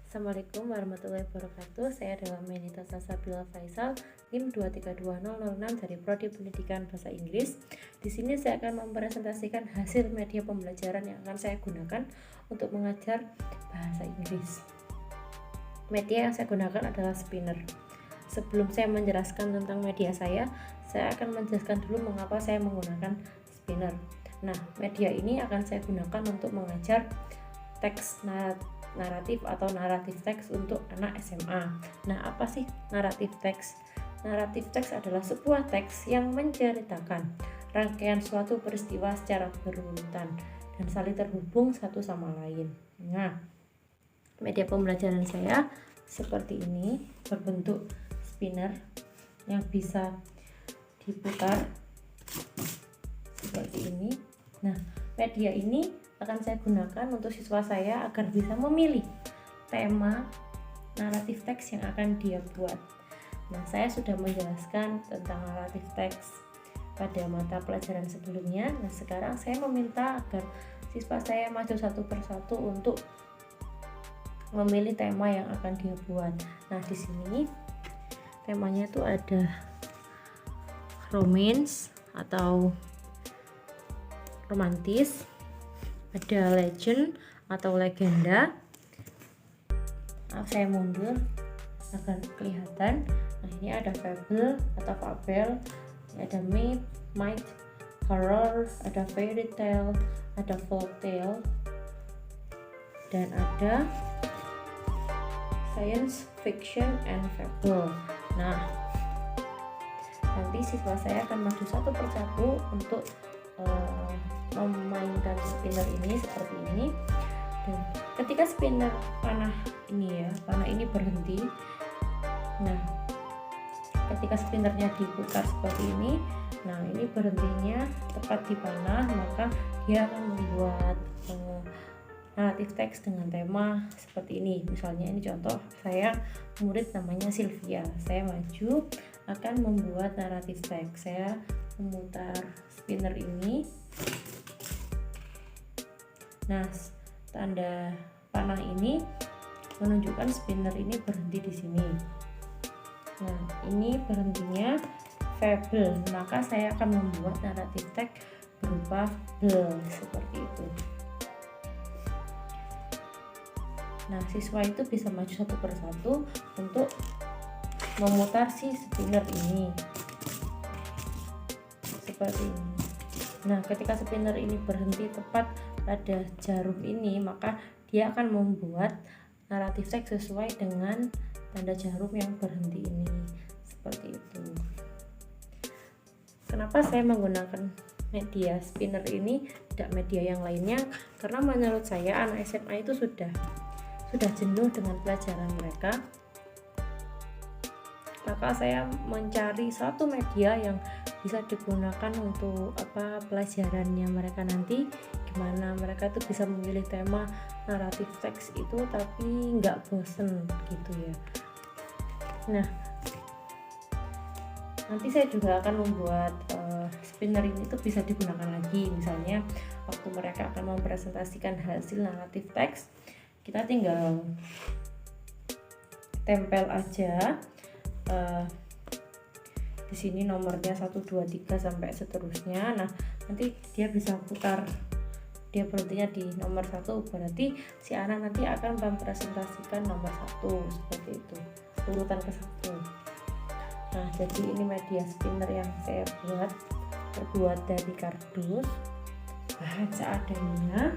Assalamualaikum warahmatullahi wabarakatuh. Saya adalah Menita Salsabila Faisal, NIM 2320006 dari Prodi Pendidikan Bahasa Inggris. Di sini saya akan mempresentasikan hasil media pembelajaran yang akan saya gunakan untuk mengajar bahasa Inggris. Media yang saya gunakan adalah Spinner. Sebelum saya menjelaskan tentang media saya akan menjelaskan dulu mengapa saya menggunakan Spinner. Nah, media ini akan saya gunakan untuk mengajar teks naratif atau naratif teks untuk anak SMA. Nah, apa sih naratif teks? Naratif teks adalah sebuah teks yang menceritakan rangkaian suatu peristiwa secara berurutan dan saling terhubung satu sama lain. Nah, media pembelajaran saya seperti ini, berbentuk spinner yang bisa diputar seperti ini. Nah, media ini akan saya gunakan untuk siswa saya agar bisa memilih tema naratif teks yang akan dia buat. Nah, saya sudah menjelaskan tentang naratif teks pada mata pelajaran sebelumnya. Nah, sekarang saya meminta agar siswa saya maju satu persatu untuk memilih tema yang akan dia buat. Nah, di sini temanya itu ada romance atau romantis, ada legend atau legenda. Saya mundur agar kelihatan. Nah, ini ada fable atau fabel, ada myth, might, horror, ada fairy tale, ada folk tale, dan ada science fiction and fable. Nah, nanti siswa saya akan maju satu persatu untuk memainkan spinner ini seperti ini. Dan ketika spinner panah ini berhenti, nah ketika spinnernya diputar seperti ini, nah ini berhentinya tepat di panah, maka dia akan membuat naratif teks dengan tema seperti ini. Misalnya ini contoh, saya murid namanya Sylvia, saya maju akan membuat naratif teks. Saya memutar spinner ini. Nah, tanda panah ini menunjukkan spinner ini berhenti di sini. Nah, ini berhentinya fable, maka saya akan membuat naratif teks berupa fable seperti itu. Nah, siswa itu bisa maju satu persatu untuk memutar si spinner ini seperti ini. Nah, ketika spinner ini berhenti tepat pada jarum ini, maka dia akan membuat naratif teks sesuai dengan tanda jarum yang berhenti ini seperti itu. Kenapa saya menggunakan media spinner ini, tidak media yang lainnya? Karena menurut saya anak SMA itu sudah jenuh dengan pelajaran mereka. Maka saya mencari satu media yang bisa digunakan untuk pelajarannya mereka nanti, gimana mereka itu bisa memilih tema naratif teks itu tapi nggak bosen gitu ya. Nah, nanti saya juga akan membuat spinner ini tuh bisa digunakan lagi. Misalnya waktu mereka akan mempresentasikan hasil naratif teks, kita tinggal tempel aja di sini nomornya 1, 2, 3 sampai seterusnya. Nah, nanti dia bisa putar, dia berhentinya di nomor 1, berarti si anak nanti akan mempresentasikan nomor 1 seperti itu, urutan ke 1. Nah, jadi ini media spinner yang saya terbuat dari kardus, bahan seadanya,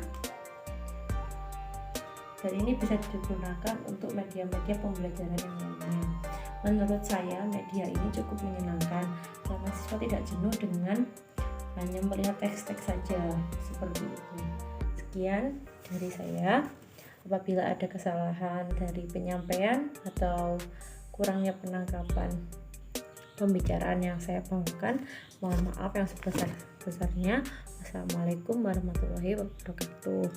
dan ini bisa digunakan untuk media-media pembelajaran yang lainnya. Menurut saya media ini cukup menyenangkan karena siswa tidak jenuh dengan hanya melihat teks-teks saja seperti itu. Sekian dari saya. Apabila ada kesalahan dari penyampaian atau kurangnya penangkapan pembicaraan yang saya bawakan, mohon maaf yang sebesar-besarnya. Wassalamualaikum warahmatullahi wabarakatuh.